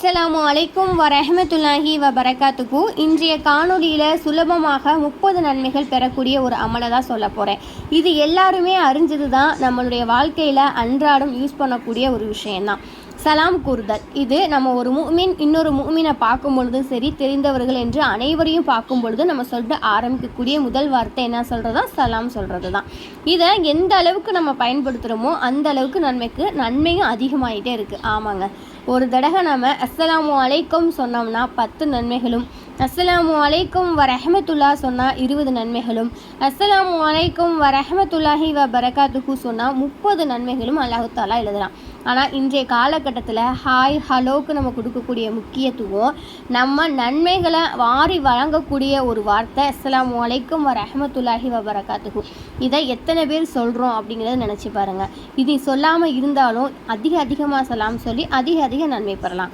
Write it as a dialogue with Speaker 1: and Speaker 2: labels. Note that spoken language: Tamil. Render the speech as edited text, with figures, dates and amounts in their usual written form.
Speaker 1: அஸ்ஸலாமு அலைக்கும் வரஹ்மத்துல்லாஹி வபரகாத்துக்கு. இன்றைய காணொலியில் சுலபமாக 30 நன்மைகள் பெறக்கூடிய ஒரு அமலை தான் சொல்ல போகிறேன். இது எல்லாருமே அறிஞ்சது தான், நம்மளுடைய வாழ்க்கையில் அன்றாடம் யூஸ் பண்ணக்கூடிய ஒரு விஷயந்தான். சலாம் கூறுதல். இது நம்ம ஒரு முஃமின் இன்னொரு முஃமினை பார்க்கும் பொழுதும் சரி, தெரிந்தவர்கள் என்று அனைவரையும் பார்க்கும் பொழுது நம்ம சொல்லிட்டு ஆரம்பிக்கக்கூடிய முதல் வார்த்தை என்ன சொல்கிறது தான்? சலாம் சொல்கிறது தான். இதை எந்த அளவுக்கு நம்ம பயன்படுத்துகிறோமோ அந்த அளவுக்கு நன்மையும் அதிகமாகிட்டே இருக்குது. ஆமாங்க, ஒரு தடவை நம்ம அஸ்ஸலாமு அலைக்கும் சொன்னோம்னா 10 நன்மைகளும், அஸ்ஸலாமு அலைக்கும் வரஹ்மத்துல்லா சொன்னால் 20 நன்மைகளும், அஸ்ஸலாமு அலைக்கும் வரஹ்மத்துல்லாஹி வபரகாத்துஹு சொன்னால் 30 நன்மைகளும் அல்லாஹ் தஆலா எழுதலாம். ஆனால் இன்றைய காலகட்டத்தில் ஹாய் ஹலோவுக்கு நம்ம கொடுக்கக்கூடிய முக்கியத்துவம், நம்ம நன்மைகளை வாரி வழங்கக்கூடிய ஒரு வார்த்தை அஸ்ஸலாமு அலைக்கும் வரஹ்மத்துல்லாஹி வபரகாத்துஹு. இதை எத்தனை பேர் சொல்கிறோம் அப்படிங்கிறத நினச்சி பாருங்கள். இது சொல்லாமல் இருந்தாலும் அதிகமாக சலாம் சொல்லி அதிக நன்மை பெறலாம்.